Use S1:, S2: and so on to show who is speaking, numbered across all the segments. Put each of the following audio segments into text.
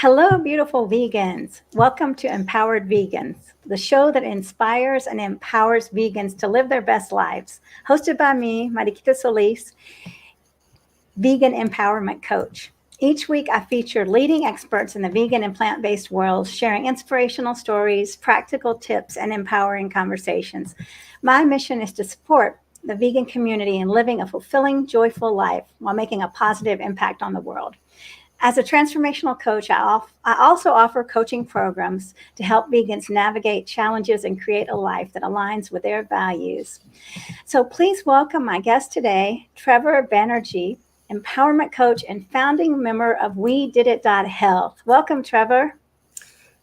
S1: Hello, beautiful vegans. Welcome to Empowered Vegans, the show that inspires and empowers vegans to live their best lives. Hosted by me, Mariquita Solis, vegan empowerment coach. Each week, I feature leading experts in the vegan and plant based world, sharing inspirational stories, practical tips, and empowering conversations. My mission is to support the vegan community in living a fulfilling, joyful life while making a positive impact on the world. As a transformational coach, I also offer coaching programs to help vegans navigate challenges and create a life that aligns with their values. So please welcome my guest today, Trevor Banerjee, empowerment coach and founding member of WeDIDit.Health. Welcome, Trevor.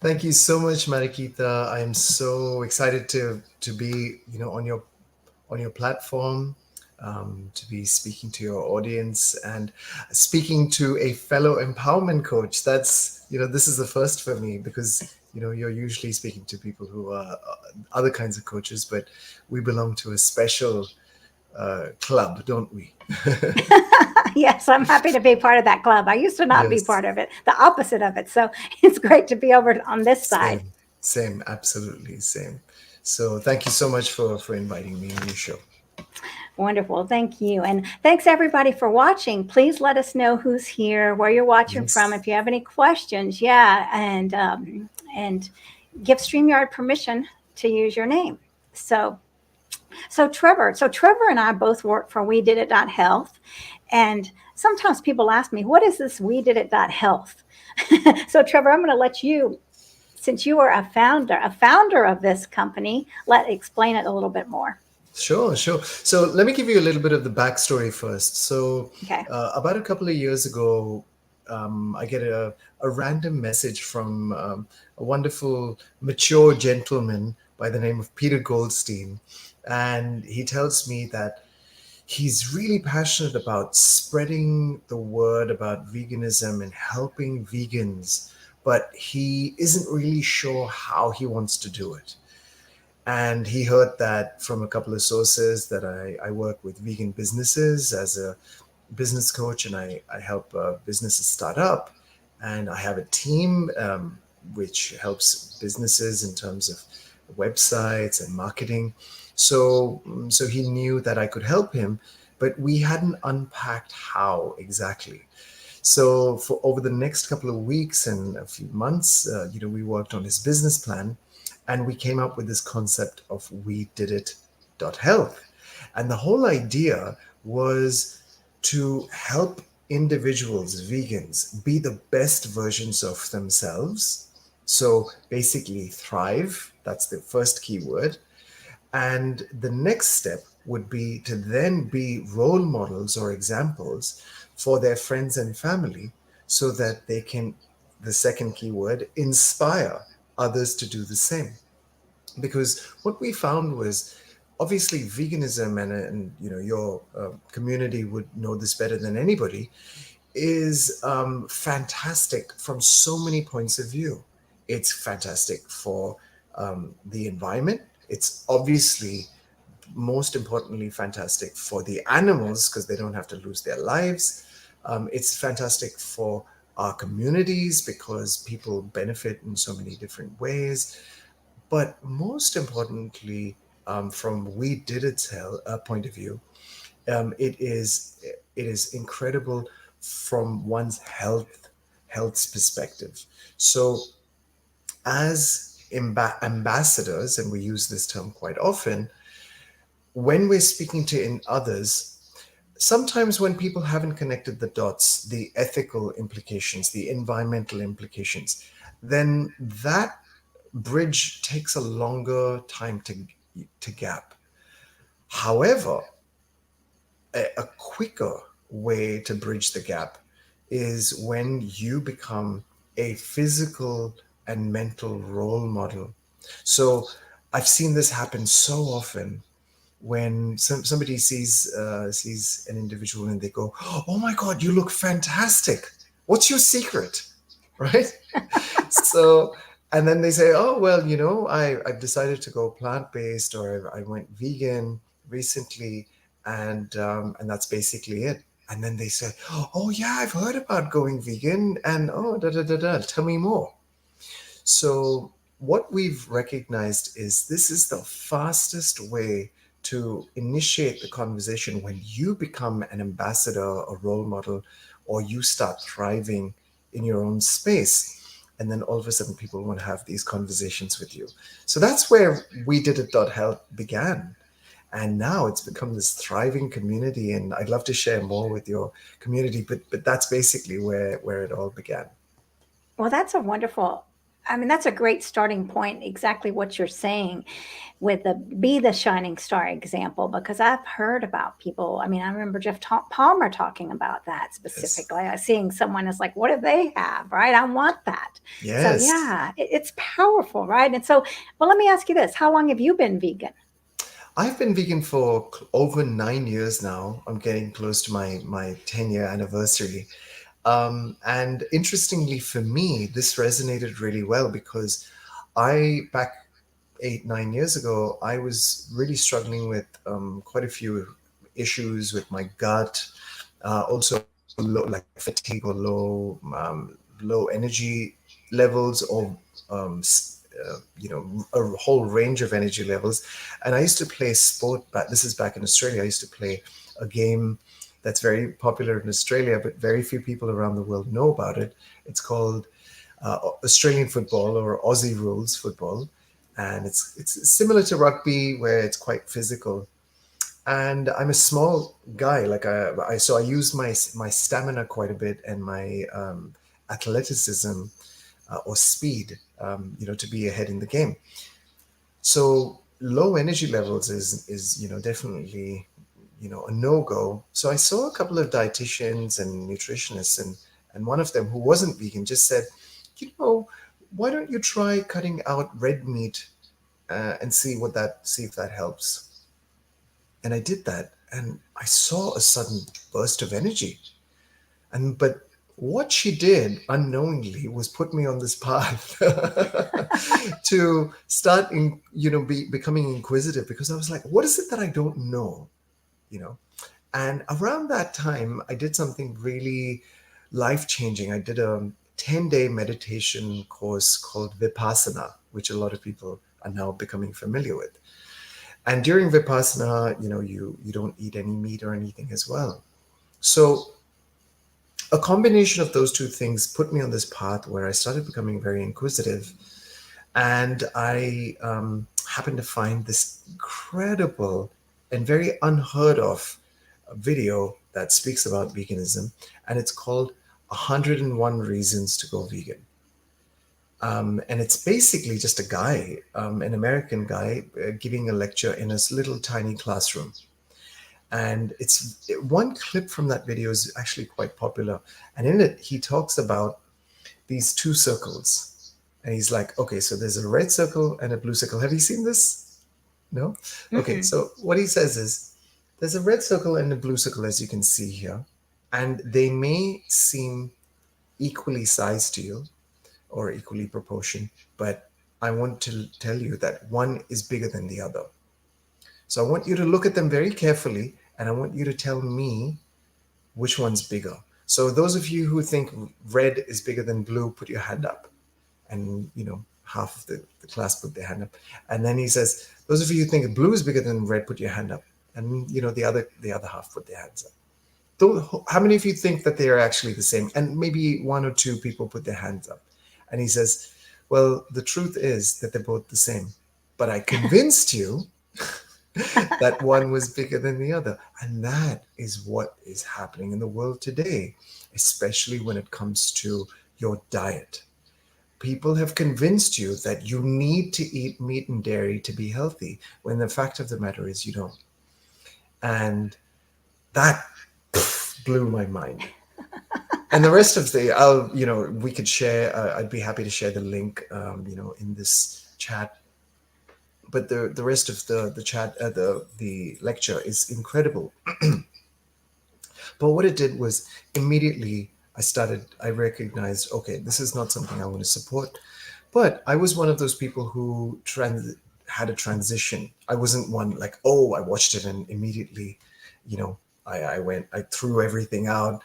S2: Thank you so much, Mariquita. I am so excited to be, on your platform, to be speaking to your audience and speaking to a fellow empowerment coach. This is the first for me because you're usually speaking to people who are other kinds of coaches, but we belong to a special club, don't we?
S1: Yes, I'm happy to be part of that club. I used to not be
S2: Yes.
S1: part of it, the opposite of it. So it's great to be over on this side.
S2: Same, absolutely same. So thank you so much for inviting me on your show.
S1: Wonderful. Thank you. And thanks everybody for watching. Please let us know who's here, where you're watching from.
S2: Yes.
S1: If you have any questions, and give StreamYard permission to use your name. So Trevor and I both work for WeDIDit.Health. And sometimes people ask me, what is this WeDIDit.Health? So Trevor, I'm going to let you, since you are a founder of this company, explain it a little bit more.
S2: Sure, sure. So let me give you a little bit of the backstory first. So,
S1: Okay.
S2: about a couple of years ago, I get a random message from a wonderful, mature gentleman by the name of Peter Goldstein. And he tells me that he's really passionate about spreading the word about veganism and helping vegans, but he isn't really sure how he wants to do it. And he heard that from a couple of sources that I work with vegan businesses as a business coach, and I help businesses start up. And I have a team which helps businesses in terms of websites and marketing. So he knew that I could help him, but we hadn't unpacked how exactly. So for over the next couple of weeks and a few months, we worked on his business plan, and we came up with this concept of WeDIDit.Health. And the whole idea was to help individuals, vegans, be the best versions of themselves. So basically, thrive. That's the first keyword. And the next step would be to then be role models or examples for their friends and family so that they can, the second keyword, inspire others to do the same. Because what we found was obviously veganism, and your community would know this better than anybody, is fantastic from so many points of view. It's fantastic for the environment. It's obviously most importantly fantastic for the animals because they don't have to lose their lives. It's fantastic for our communities because people benefit in so many different ways. But most importantly, from We Did It point of view, it is incredible from one's health's perspective. So as ambassadors, and we use this term quite often, when we're speaking to in others, sometimes when people haven't connected the dots, the ethical implications, the environmental implications, then that bridge takes a longer time to gap. However, a quicker way to bridge the gap is when you become a physical and mental role model. So I've seen this happen so often when somebody sees an individual and they go, "Oh my God, you look fantastic. What's your secret?" Right? So, and then they say, "Oh well, I've decided to go plant based, or I went vegan recently, and that's basically it." And then they said, oh yeah, I've heard about going vegan, and oh, da da da da, tell me more. So what we've recognized is this is the fastest way to initiate the conversation when you become an ambassador, a role model, or you start thriving in your own space. And then all of a sudden people want to have these conversations with you. So that's where WeDIDit.Health began. And now it's become this thriving community. And I'd love to share more with your community, but that's basically where it all began.
S1: Well, that's a wonderful, I mean, that's a great starting point, exactly what you're saying with the be the shining star example, because I've heard about people. I mean, I remember Palmer talking about that
S2: Yes.
S1: specifically. Seeing someone is like, what do they have, right? I want that. So,
S2: Yes.
S1: yeah, it's powerful, right? And so, well, let me ask you this. How long have you been vegan?
S2: I've been vegan for over 9 years now. I'm getting close to my 10-year anniversary. And interestingly for me, this resonated really well because back 8, 9 years ago, I was really struggling with quite a few issues with my gut, also low, like fatigue or low energy levels, or a whole range of energy levels. And I used to play sport. This is back in Australia. I used to play a game that's very popular in Australia, but very few people around the world know about it. It's called Australian football, or Aussie rules football, and it's similar to rugby where it's quite physical. And I'm a small guy, like so I use my stamina quite a bit, and my athleticism, or speed, to be ahead in the game. So low energy levels is definitely a no go. So I saw a couple of dietitians and nutritionists, and one of them, who wasn't vegan, just said, why don't you try cutting out red meat, and see if that helps. And I did that, and I saw a sudden burst of energy. But what she did unknowingly was put me on this path to start becoming inquisitive, because I was like, what is it that I don't know? You know, and around that time, I did something really life changing. I did a 10-day meditation course called Vipassana, which a lot of people are now becoming familiar with. And during Vipassana, you don't eat any meat or anything as well. So a combination of those two things put me on this path where I started becoming very inquisitive. And I happened to find this incredible and very unheard of video that speaks about veganism. And it's called 101 Reasons to Go Vegan. And it's basically just a guy, an American guy, giving a lecture in this little tiny classroom. And one clip from that video is actually quite popular. And in it, he talks about these two circles. And he's like, okay, so there's a red circle and a blue circle. Have you seen this? No? Okay,
S1: Mm-mm.
S2: so what he says is there's a red circle and a blue circle, as you can see here. And they may seem equally sized to you, or equally proportioned, but I want to tell you that one is bigger than the other. So I want you to look at them very carefully, and I want you to tell me which one's bigger. So those of you who think red is bigger than blue, put your hand up. And half of the class put their hand up. And then he says, those of you who think blue is bigger than red, put your hand up. And the other half put their hands up. How many of you think that they are actually the same? And maybe one or two people put their hands up. And he says, well, the truth is that they're both the same. But I convinced you that one was bigger than the other. And that is what is happening in the world today, especially when it comes to your diet. People have convinced you that you need to eat meat and dairy to be healthy, when the fact of the matter is you don't. And that blew my mind. And the rest of we could share. I'd be happy to share the link, in this chat. But the rest of the chat, the lecture is incredible. But what it did was, immediately I recognized, okay, this is not something I want to support. But I was one of those people who had a transition. I wasn't one like, oh, I watched it and immediately, you know, I threw everything out,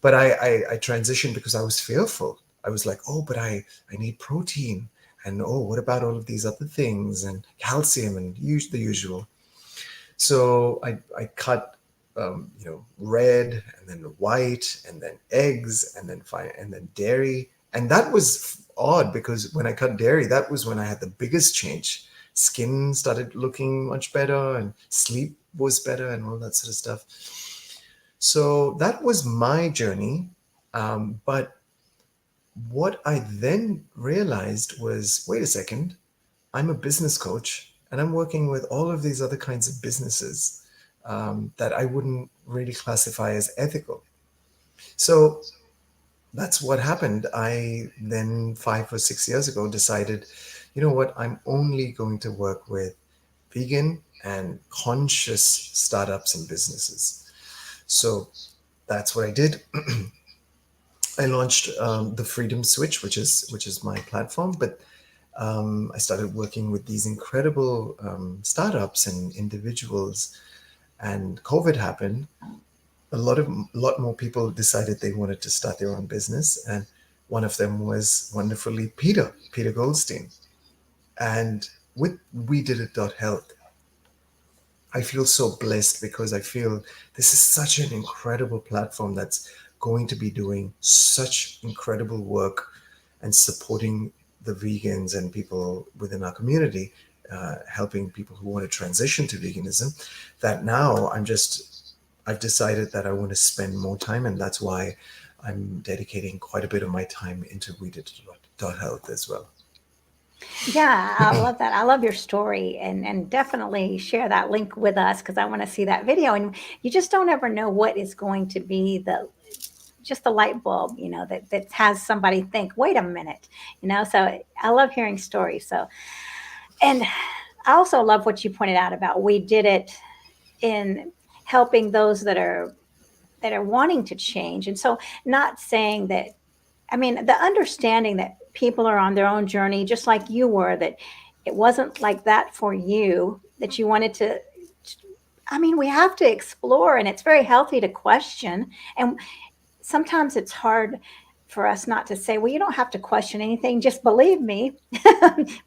S2: but I transitioned because I was fearful. I was like, oh, but I need protein, and oh, what about all of these other things and calcium and the usual. So I cut, red and then white and then eggs and then and then dairy. And that was odd because when I cut dairy, that was when I had the biggest change. Skin started looking much better and sleep was better and all that sort of stuff. So that was my journey. But what I then realized was, wait a second, I'm a business coach and I'm working with all of these other kinds of businesses that I wouldn't really classify as ethical. So that's what happened. I then 5 or 6 years ago decided, you know what, I'm only going to work with vegan and conscious startups and businesses. So that's what I did. I launched the Freedom Switch, which is my platform, but I started working with these incredible startups and individuals. And COVID happened. A lot more people decided they wanted to start their own business, and one of them was wonderfully Peter Goldstein. And with WeDIDit.Health, I feel so blessed because I feel this is such an incredible platform that's going to be doing such incredible work and supporting the vegans and people within our community, helping people who want to transition to veganism. That now I've decided that I want to spend more time, and that's why I'm dedicating quite a bit of my time into WeDIDit.Health as well.
S1: Yeah, I love that. I love your story, and definitely share that link with us because I want to see that video. And you just don't ever know what is going to be the light bulb, that has somebody think, wait a minute. So I love hearing stories. So, and I also love what you pointed out about we did it in helping those that are wanting to change. And so not saying that, I mean, the understanding that people are on their own journey, just like you were, that it wasn't like that for you, that you wanted to. I mean, we have to explore, and it's very healthy to question. And sometimes it's hard for us not to say, well, you don't have to question anything, just believe me.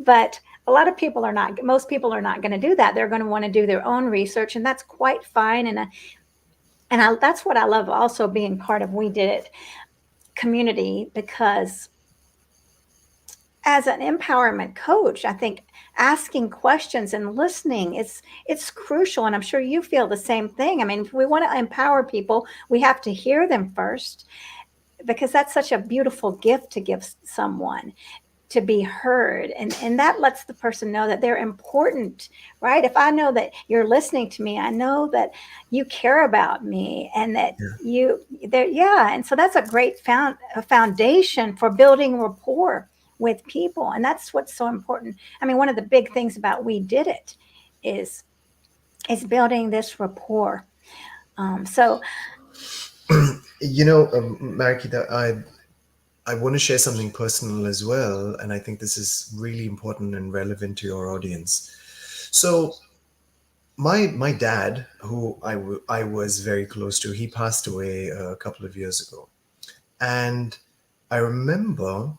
S1: But a lot of people are not, most people are not going to do that. They're going to want to do their own research, and that's quite fine. That's what I love also being part of We Did It community, because as an empowerment coach, I think asking questions and listening it's crucial, and I'm sure you feel the same thing. I mean, if we want to empower people, we have to hear them first, because that's such a beautiful gift to give someone, to be heard, and that lets the person know that they're important, right? If I know that you're listening to me, I know that you care about me, and that
S2: Yeah.
S1: you there, yeah. And so that's a foundation for building rapport with people, and that's what's so important. I mean, one of the big things about We Did It is building this rapport. So
S2: Mariquita, I want to share something personal as well, and I think this is really important and relevant to your audience. So, my dad, who I was very close to, he passed away a couple of years ago, and I remember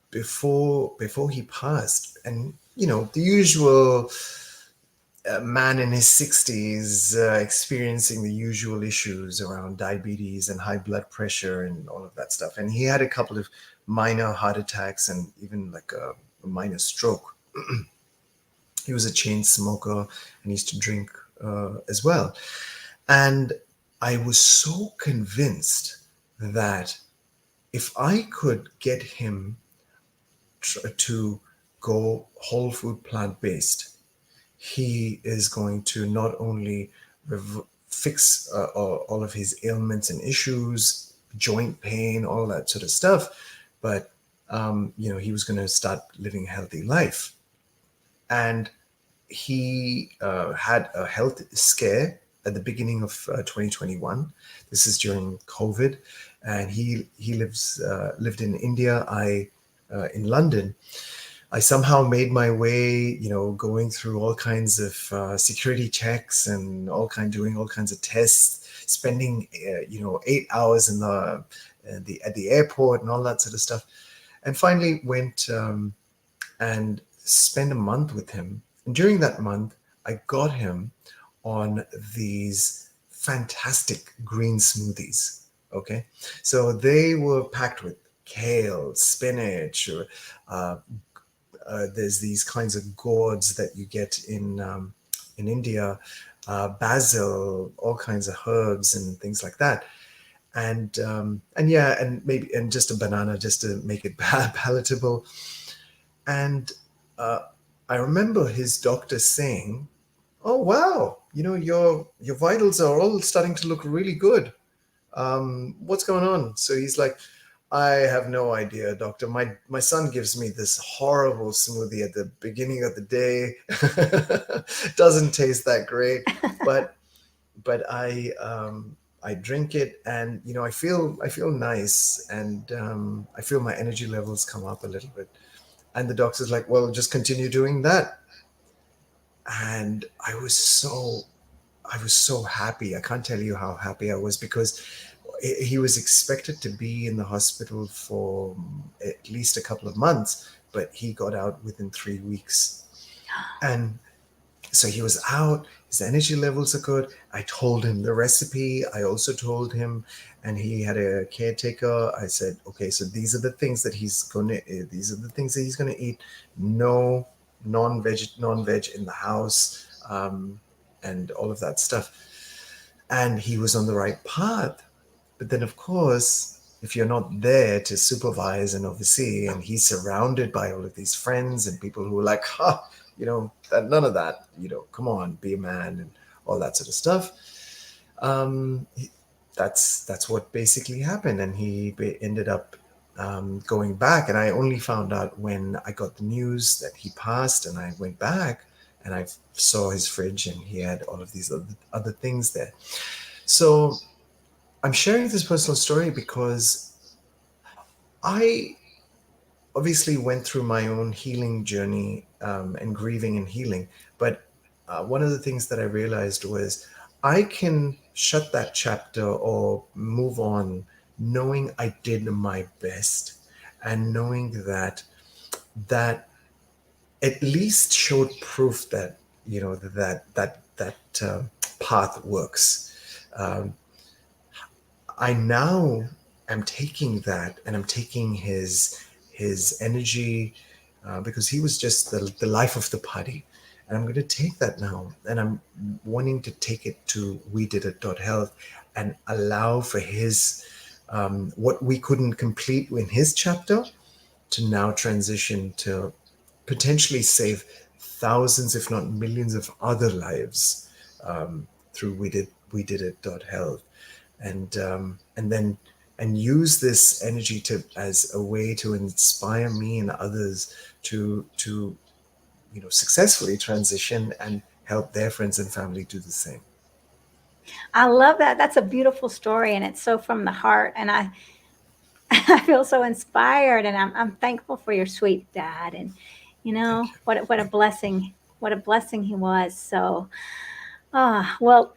S2: before he passed, and the usual man in his 60s experiencing the usual issues around diabetes and high blood pressure and all of that stuff. And he had a couple of minor heart attacks and even like a minor stroke. He was a chain smoker and used to drink as well. And I was so convinced that if I could get him to go whole food plant based, he is going to not only fix all of his ailments and issues, joint pain, all that sort of stuff, but he was going to start living a healthy life. And he had a health scare at the beginning of 2021. This is during COVID, and he lived in India. I in London. I somehow made my way, going through all kinds of security checks and doing all kinds of tests, spending 8 hours in at the airport and all that sort of stuff, and finally went and spent a month with him. And during that month, I got him on these fantastic green smoothies. Okay, so they were packed with kale, spinach, or there's these kinds of gourds that you get in India, basil, all kinds of herbs and things like that, and yeah, and maybe and just a banana just to make it palatable. And uh, I remember his doctor saying, "Oh wow, your vitals are all starting to look really good. What's going on?" So he's like, "I have no idea, doctor. My son gives me this horrible smoothie at the beginning of the day. Doesn't taste that great, but I drink it, and I feel nice, and I feel my energy levels come up a little bit." And the doctor's like, "Well, just continue doing that." And I was so happy. I can't tell you how happy I was, because he was expected to be in the hospital for at least a couple of months, but he got out within 3 weeks. And so he was out, his energy levels are good. I told him the recipe. I also told him, and he had a caretaker. I said, okay, so these are the things that he's gonna eat. No non-veg in the house, and all of that stuff. And he was on the right path. But then, of course, if you're not there to supervise and oversee, and he's surrounded by all of these friends and people who are like, none of that, come on, be a man, and all that sort of stuff. Um, he- that's what basically happened, and ended up going back. And I only found out when I got the news that he passed, and I went back and I saw his fridge, and he had all of these other things there. So I'm sharing this personal story because I obviously went through my own healing journey, and grieving and healing. But one of the things that I realized was I can shut that chapter or move on knowing I did my best, and knowing that at least showed proof that that path works. Um, I now am taking that, and I'm taking his energy, because he was just the life of the party. And I'm going to take that now, and I'm wanting to take it to WeDIDit.Health and allow for his, what we couldn't complete in his chapter, to now transition to potentially save thousands, if not millions, of other lives, through WeDIDit.Health, and then and use this energy to as a way to inspire me and others to successfully transition and help their friends and family do the same.
S1: I love that. That's a beautiful story, and it's so from the heart. And I, I feel so inspired, and I'm thankful for your sweet dad. And
S2: Thank you.
S1: what a blessing, what a blessing he was. So, well,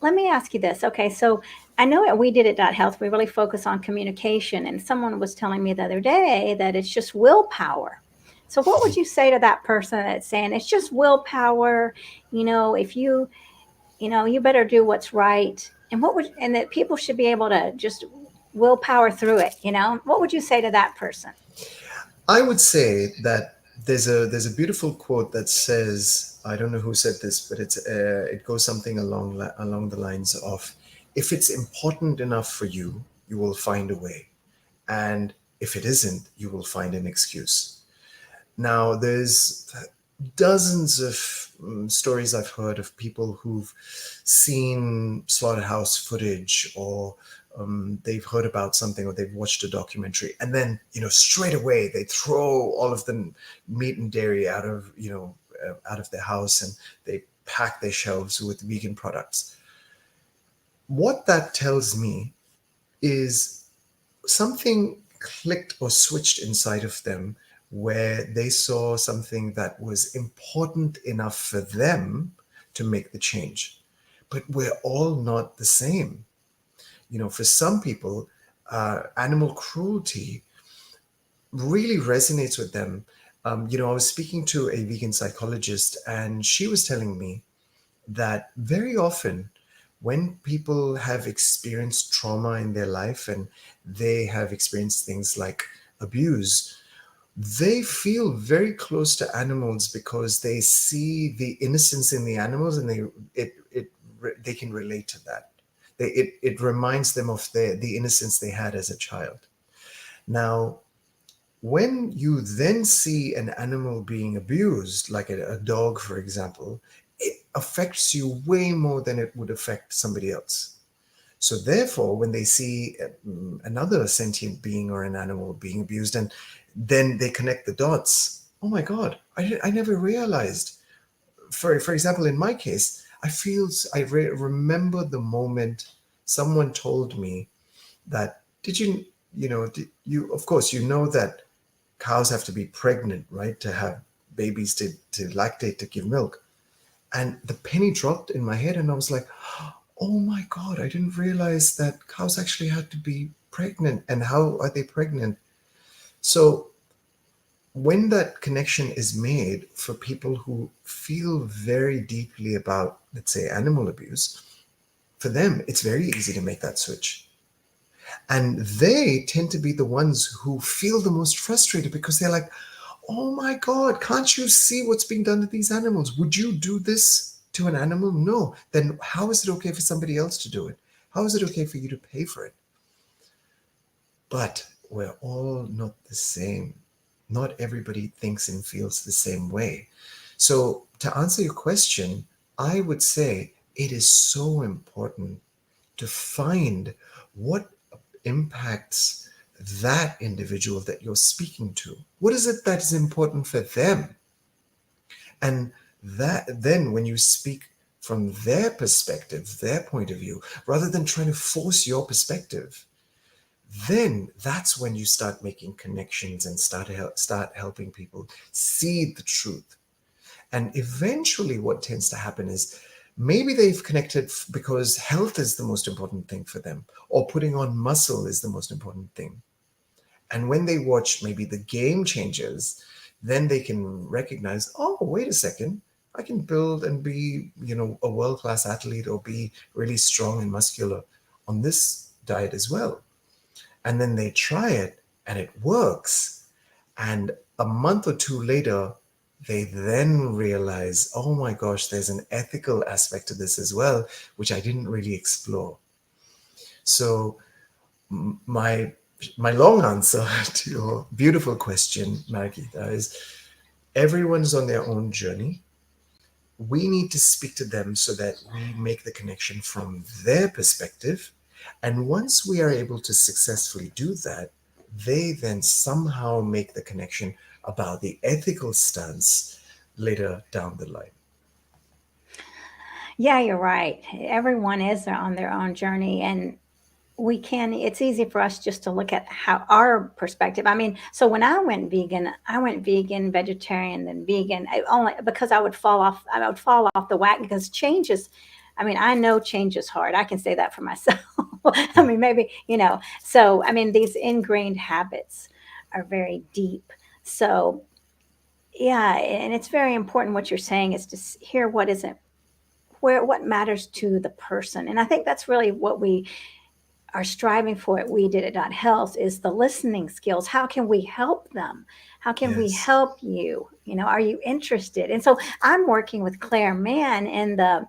S1: let me ask you this. Okay, so I know at WeDIDit.Health, we really focus on communication, and someone was telling me the other day that it's just willpower. So, what would you say to that person that's saying it's just willpower? If you better do what's right, and that people should be able to just willpower through it. What would you say to that person?
S2: I would say that there's a beautiful quote that says, I don't know who said this, but it goes something along the lines of, if it's important enough for you, you will find a way, and if it isn't, you will find an excuse. Now, there's dozens of stories I've heard of people who've seen slaughterhouse footage, or they've heard about something, or they've watched a documentary, and then straight away they throw all of the meat and dairy out of their house, and they pack their shelves with vegan products. What that tells me is something clicked or switched inside of them where they saw something that was important enough for them to make the change. But we're all not the same. For some people, animal cruelty really resonates with them. I was speaking to a vegan psychologist, and she was telling me that very often when people have experienced trauma in their life and they have experienced things like abuse, they feel very close to animals because they see the innocence in the animals, and they can relate to that. It reminds them of the innocence they had as a child. Now, when you then see an animal being abused, like a dog, for example, it affects you way more than it would affect somebody else. So, therefore, when they see another sentient being or an animal being abused, and then they connect the dots, oh my God, I never realized. For example, in my case, I remember the moment someone told me that, of course, that cows have to be pregnant, right, to have babies to lactate, to give milk. And the penny dropped in my head, and I was like, oh my God, I didn't realize that cows actually had to be pregnant. And how are they pregnant? So when that connection is made for people who feel very deeply about, let's say, animal abuse, for them, it's very easy to make that switch. And they tend to be the ones who feel the most frustrated because they're like, oh my God, can't you see what's being done to these animals? Would you do this to an animal? No. Then how is it okay for somebody else to do it? How is it okay for you to pay for it? But we're all not the same. Not everybody thinks and feels the same way. So, to answer your question, I would say it is so important to find what impacts that individual that you're speaking to. What is it that is important for them? And that then when you speak from their perspective, their point of view, rather than trying to force your perspective, then that's when you start making connections and start helping people see the truth. And eventually what tends to happen is maybe they've connected because health is the most important thing for them, or putting on muscle is the most important thing. And when they watch maybe the game changers, then they can recognize, oh, wait a second, I can build and be, a world-class athlete or be really strong and muscular on this diet as well. And then they try it and it works. And a month or two later, they then realize, oh my gosh, there's an ethical aspect to this as well, which I didn't really explore. So my long answer to your beautiful question, Mariquita, is everyone's on their own journey. We need to speak to them so that we make the connection from their perspective. And once we are able to successfully do that, they then somehow make the connection about the ethical stance later down the line.
S1: Yeah, you're right. Everyone is on their own journey, and it's easy for us just to look at how our perspective. I mean, so when I went vegan, vegetarian, then vegan, only because I would fall off the wagon because change is, I mean, I know change is hard. I can say that for myself. I
S2: Yeah.
S1: mean, maybe, so I mean, these ingrained habits are very deep. So, yeah, and it's very important what you're saying is to hear what matters to the person. And I think that's really what we are striving for at WeDIDit.Health is the listening skills. How can we help them? How can we
S2: Yes.
S1: help you? Are you interested? And so I'm working with Claire Mann in the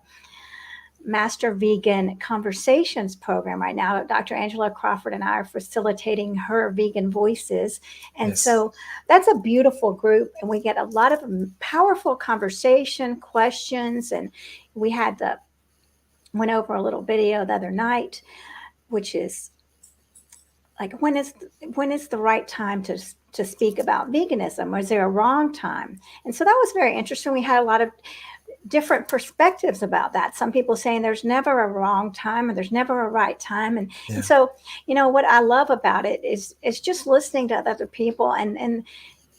S1: Master Vegan Conversations program right now. Dr. Angela Crawford and I are facilitating her vegan voices. And
S2: Yes.
S1: so that's a beautiful group. And we get a lot of powerful conversation, questions. And we went over a little video the other night, which is like when is the right time to speak about veganism? Was there a wrong time? And so that was very interesting. We had a lot of different perspectives about that. Some people saying there's never a wrong time and there's never a right time. And
S2: Yeah.
S1: so, what I love about it is just listening to other people and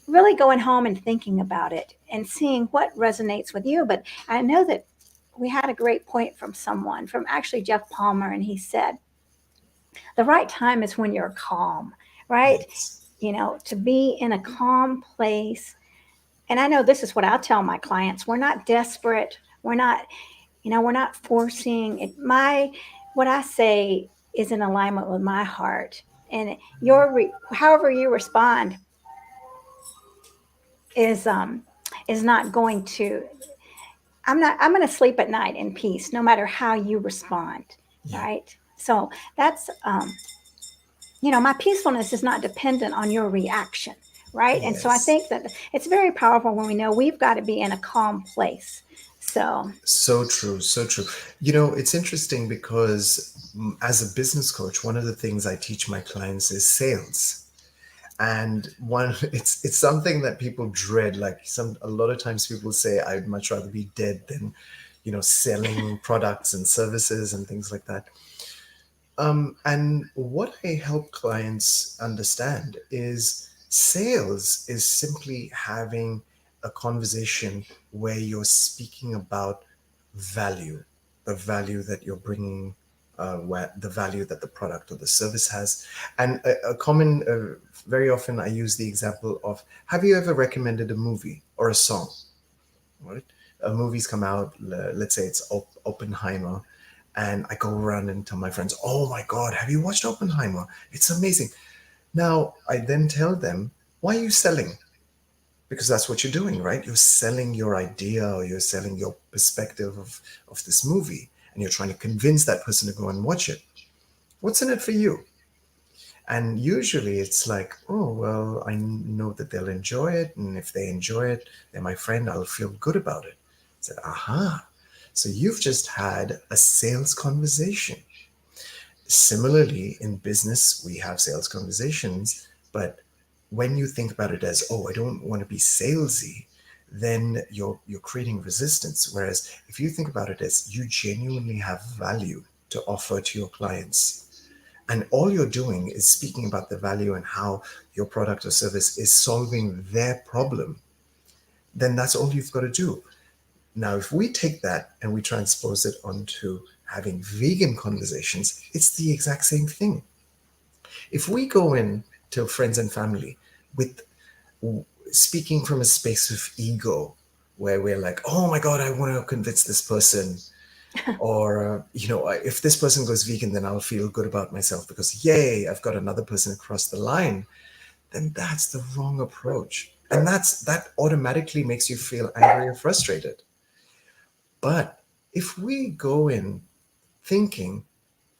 S1: really going home and thinking about it and seeing what resonates with you. But I know that we had a great point from someone, from actually Jeff Palmer, and he said, the right time is when you're calm, right?
S2: Yes.
S1: To be in a calm place. And I know this is what I'll tell my clients. We're not desperate. We're not forcing it. What I say is in alignment with my heart. And however you respond is is not going to I'm going to sleep at night in peace no matter how you respond,
S2: Yeah.
S1: right? So that's my peacefulness is not dependent on your reaction, right? And so I
S2: Yes.
S1: think that it's very powerful when we know we've got to be in a calm place. So,
S2: So true, so true. It's interesting because as a business coach, one of the things I teach my clients is sales. And one it's something that people dread. Like a lot of times people say I'd much rather be dead than, selling products and services and things like that. And what I help clients understand is sales is simply having a conversation where you're speaking about value, the value that you're bringing, the value that the product or the service has. And very often I use the example of, have you ever recommended a movie or a song? Right? A movie's come out, let's say it's Oppenheimer, and I go around and tell my friends, "Oh my God, have you watched Oppenheimer? It's amazing." Now I then tell them, "Why are you selling?" Because that's what you're doing, right? You're selling your idea or you're selling your perspective of this movie, and you're trying to convince that person to go and watch it. What's in it for you? And usually it's like, oh, well, I know that they'll enjoy it. And if they enjoy it, they're my friend, I'll feel good about it. I said, aha. So you've just had a sales conversation. Similarly, in business, we have sales conversations, but when you think about it as, oh, I don't want to be salesy, then you're creating resistance. Whereas if you think about it as you genuinely have value to offer to your clients, and all you're doing is speaking about the value and how your product or service is solving their problem, then that's all you've got to do. Now, if we take that and we transpose it onto having vegan conversations, it's the exact same thing. If we go in to friends and family with speaking from a space of ego, where we're like, oh my God, I want to convince this person, or if this person goes vegan, then I'll feel good about myself because yay, I've got another person across the line, then that's the wrong approach, and that automatically makes you feel angry or frustrated. But if we go in thinking,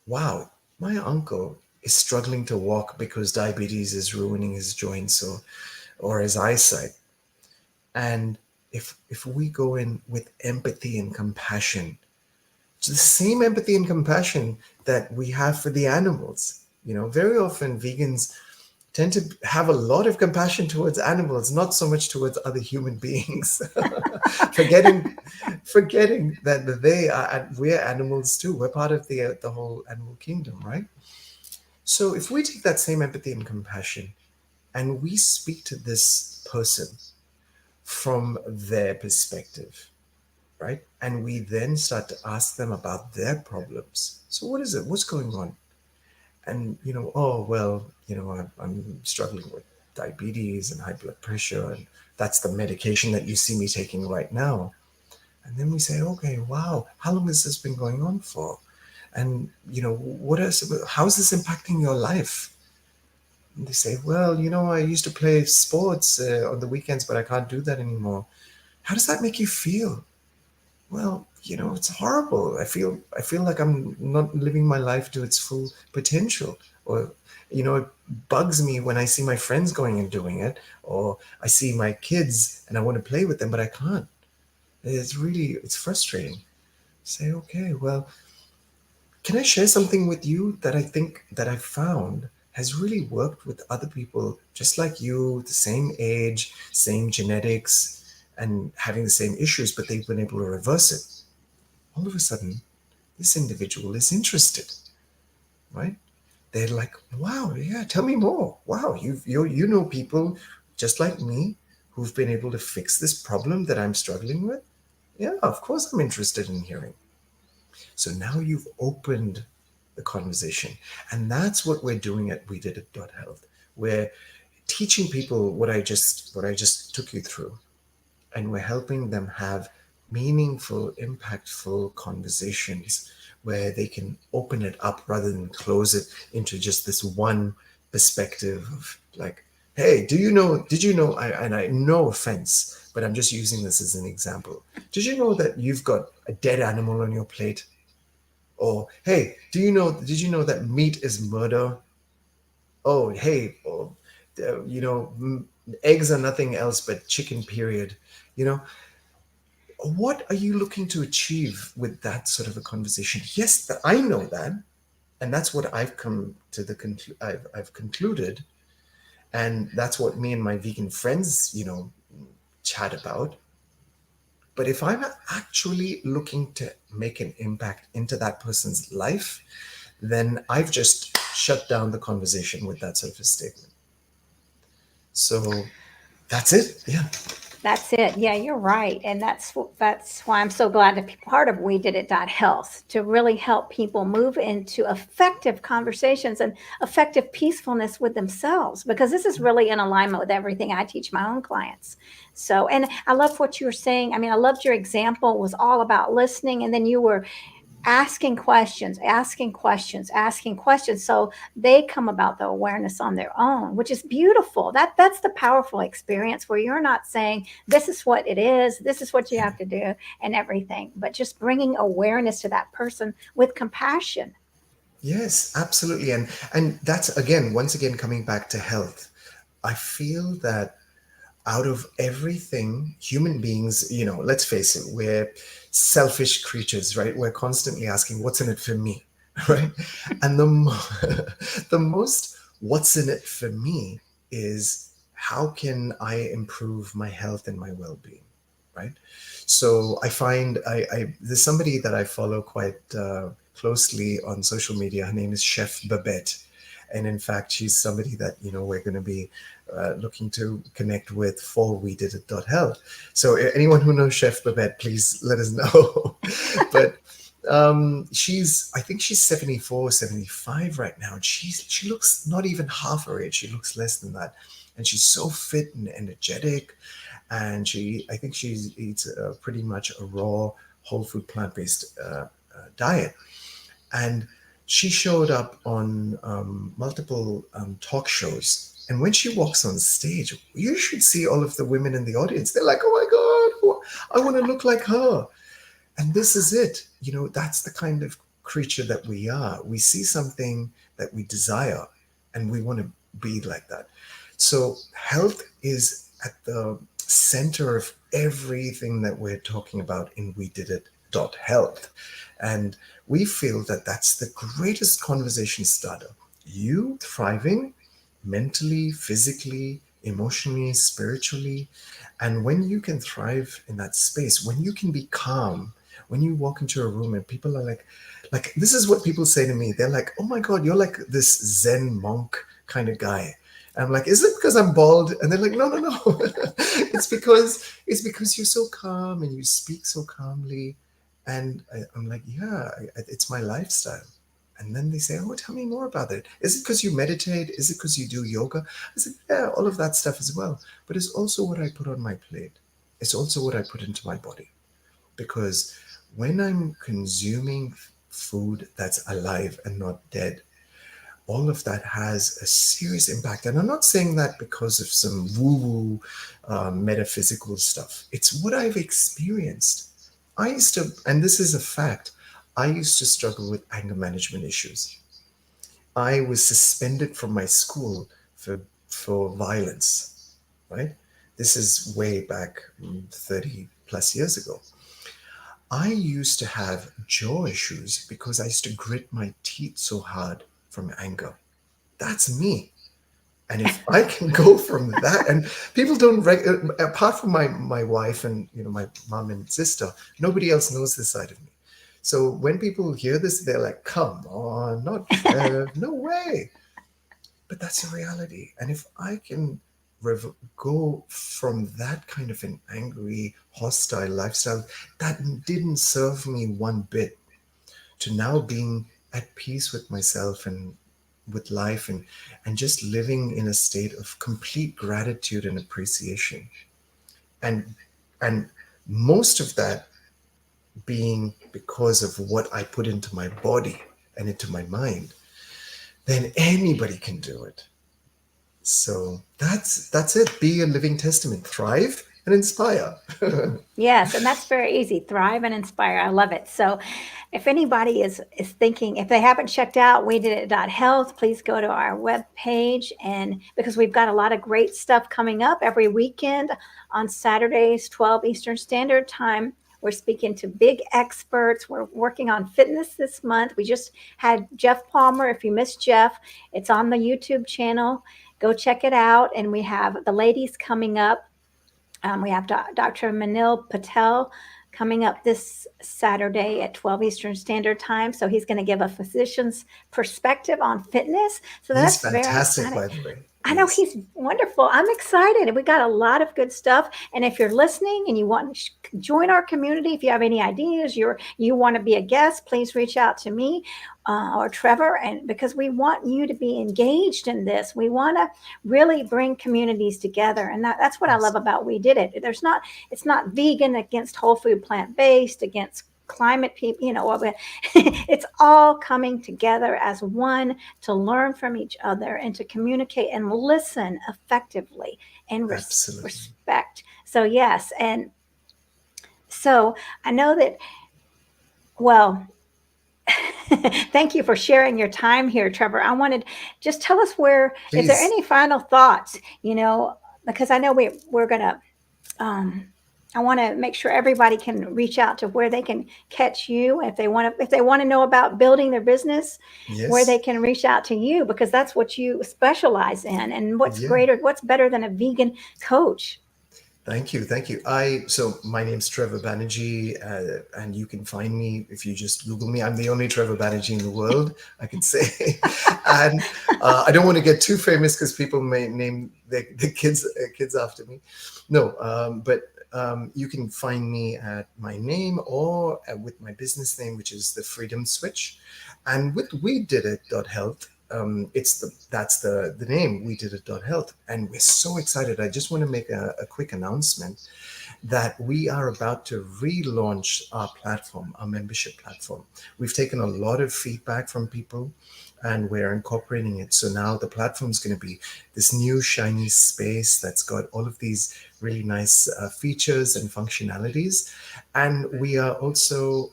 S2: wow, my uncle is struggling to walk because diabetes is ruining his joints or his eyesight, and if we go in with empathy and compassion, the same empathy and compassion that we have for the animals. Very often vegans tend to have a lot of compassion towards animals, not so much towards other human beings, forgetting forgetting that we're animals too. We're part of the whole animal kingdom, right? So if we take that same empathy and compassion and we speak to this person from their perspective, right? And we then start to ask them about their problems. So what is it? What's going on? And oh well, I'm struggling with diabetes and high blood pressure, and that's the medication that you see me taking right now. And then we say, okay, wow, how long has this been going on for? And how's this impacting your life? And they say, well, I used to play sports on the weekends, but I can't do that anymore. How does that make you feel? Well, it's horrible. I feel like I'm not living my life to its full potential. Or, it bugs me when I see my friends going and doing it, or I see my kids and I want to play with them, but I can't. It's frustrating. Say, okay, well, can I share something with you that I think that I found has really worked with other people just like you, the same age, same genetics, and having the same issues, but they've been able to reverse it. All of a sudden, this individual is interested, right? They're like, wow, yeah, tell me more. Wow, you know people just like me, who've been able to fix this problem that I'm struggling with? Yeah, of course I'm interested in hearing. So now you've opened the conversation. And that's what we're doing at WeDIDit.Health. We're teaching people what I just took you through. And we're helping them have meaningful, impactful conversations where they can open it up rather than close it into just this one perspective of like, hey, did you know, and I, no offense, but I'm just using this as an example. Did you know that you've got a dead animal on your plate? Or, hey, did you know that meat is murder? Oh, hey, or, you know, eggs are nothing else but chicken, period. You know, what are you looking to achieve with that sort of a conversation? Yes, I know that, and that's what I've come to I've concluded, and that's what me and my vegan friends, chat about. But if I'm actually looking to make an impact into that person's life, then I've just shut down the conversation with that sort of a statement. So that's it. Yeah.
S1: That's it. Yeah, you're right. And that's why I'm so glad to be part of WeDIDit.Health, to really help people move into effective conversations and effective peacefulness with themselves, because this is really in alignment with everything I teach my own clients. So, and I love what you were saying. I mean, I loved your example. It was all about listening, and then you were asking questions, asking questions, asking questions, so they come about the awareness on their own, which is beautiful. That's the powerful experience, where you're not saying this is what it is, this is what you have to do and everything, but just bringing awareness to that person with compassion.
S2: Yes, absolutely. And that's again, once again, coming back to health. I feel that out of everything, human beings, let's face it, we're selfish creatures, right? We're constantly asking, what's in it for me? Right? And the most what's in it for me is how can I improve my health and my well-being, right? So I find there's somebody that I follow quite closely on social media. Her name is Chef Babette. And in fact, she's somebody that, we're going to be looking to connect with for WeDIDit.Health. So anyone who knows Chef Babette, please let us know. But I think she's 74, 75 right now. And she looks not even half her age. She looks less than that. And she's so fit and energetic. And I think she eats pretty much a raw, whole food, plant-based diet. And she showed up on multiple talk shows. And when she walks on stage, you should see all of the women in the audience. They're like, oh my God, I want to look like her. And this is it. That's the kind of creature that we are. We see something that we desire and we want to be like that. So health is at the center of everything that we're talking about in WeDIDit.Health. And we feel that that's the greatest conversation starter. You thriving mentally, physically, emotionally, spiritually. And when you can thrive in that space, when you can be calm, when you walk into a room and people are like this is what people say to me. They're like, oh my God, you're like this Zen monk kind of guy. And I'm like, is it because I'm bald? And they're like, no, no, no. it's because you're so calm and you speak so calmly. And I'm like, yeah, it's my lifestyle. And then they say, oh, tell me more about it. Is it because you meditate? Is it because you do yoga? I said, yeah, all of that stuff as well. But it's also what I put on my plate. It's also what I put into my body. Because when I'm consuming food that's alive and not dead, all of that has a serious impact. And I'm not saying that because of some woo-woo metaphysical stuff. It's what I've experienced. I used to, and this is a fact, I used to struggle with anger management issues. I was suspended from my school for violence, right? This is way back 30 plus years ago. I used to have jaw issues because I used to grit my teeth so hard from anger. That's me. And if I can go from that, and people don't, apart from my wife and my mom and sister, nobody else knows this side of me. So when people hear this, they're like, "Come on, not fair, no way." But that's the reality. And if I can go from that kind of an angry, hostile lifestyle that didn't serve me one bit to now being at peace with myself and with life, and just living in a state of complete gratitude and appreciation. And and most of that being because of what I put into my body and into my mind, then anybody can do it. So that's it. Be a living testament. Thrive and inspire.
S1: Yes, and that's very easy. Thrive and inspire. I love it. So if anybody is thinking, if they haven't checked out WeDIDit.Health, please go to our webpage, and because we've got a lot of great stuff coming up every weekend on Saturdays, 12 Eastern Standard Time. We're speaking to big experts. We're working on fitness this month. We just had Jeff Palmer. If you missed Jeff, it's on the YouTube channel. Go check it out. And we have the ladies coming up. We have Dr. Manil Patel coming up this Saturday at 12 Eastern Standard Time. So he's going to give a physician's perspective on fitness. So
S2: He's
S1: that's very
S2: fantastic,
S1: exciting.
S2: by the way.
S1: I know
S2: Yes.
S1: he's wonderful. I'm excited. We got a lot of good stuff. And if you're listening and you want to join our community, if you have any ideas, you want to be a guest, please reach out to me or Trevor. And because we want you to be engaged in this, we want to really bring communities together. And that's what I love about We Did It. It's not vegan against whole food, plant based, against climate people, it's all coming together as one to learn from each other and to communicate and listen effectively and
S2: Absolutely.
S1: respect. So yes, and so I know that, well, thank you for sharing your time here, Trevor. I wanted just tell us is there
S2: Please.
S1: any final thoughts, because I know we're going to um, I want to make sure everybody can reach out to where they can catch you if they want to know about building their business, where they
S2: Yes.
S1: can reach out to you because that's what you specialize in. And
S2: Yeah.
S1: what's better than a vegan coach?
S2: Thank you. Thank you. So my name's Trevor Banerjee, and you can find me if you just Google me. I'm the only Trevor Banerjee in the world, I could say. And I don't want to get too famous because people may name the kids after me. No, but you can find me at my name or with my business name, which is the Freedom Switch, and with WeDIDit.Health. That's the name. WeDIDit.Health, and we're so excited. I just want to make a quick announcement that we are about to relaunch our platform, our membership platform. We've taken a lot of feedback from people and we're incorporating it. So now the platform is going to be this new shiny space that's got all of these really nice features and functionalities. And we are also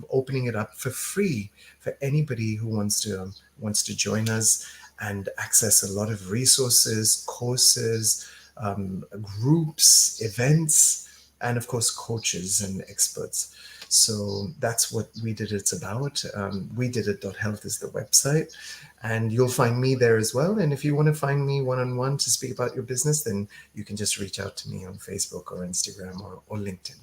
S2: opening it up for free for anybody who wants to join us and access a lot of resources, courses, groups, events, and of course, coaches and experts. So that's what We Did It's about. WeDIDit.Health is the website, and you'll find me there as well. And if you want to find me one-on-one to speak about your business, then you can just reach out to me on Facebook or Instagram or LinkedIn.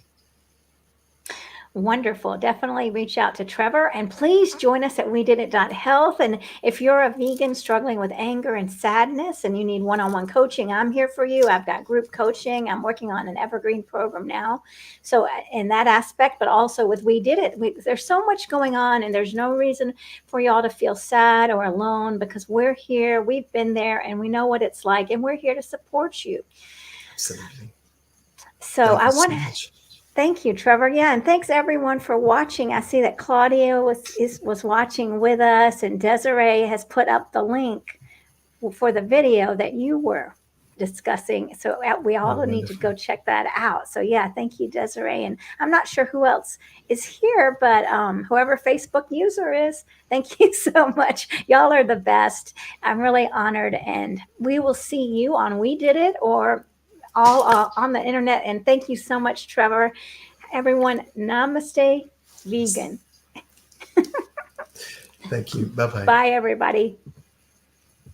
S1: Wonderful. Definitely reach out to Trevor and please join us at WeDIDit.Health. And if you're a vegan struggling with anger and sadness and you need one-on-one coaching, I'm here for you. I've got group coaching. I'm working on an evergreen program now. So in that aspect, but also with We Did It, there's so much going on and there's no reason for y'all to feel sad or alone because we're here, we've been there and we know what it's like and we're here to support you.
S2: Absolutely.
S1: So
S2: Thank
S1: I
S2: you so
S1: want to
S2: much.
S1: thank you, Trevor. Yeah, and thanks everyone for watching. I see that Claudia was watching with us, and Desiree has put up the link for the video that you were discussing. So we
S2: Oh,
S1: all need to
S2: wonderful.
S1: go check that out. So yeah, thank you, Desiree. And I'm not sure who else is here, but whoever Facebook user is, thank you so much. Y'all are the best. I'm really honored, and we will see you on We Did It or all on the internet. And thank you so much, Trevor. Everyone, namaste,
S2: Yes.
S1: vegan.
S2: Thank you. Bye bye.
S1: Bye, everybody.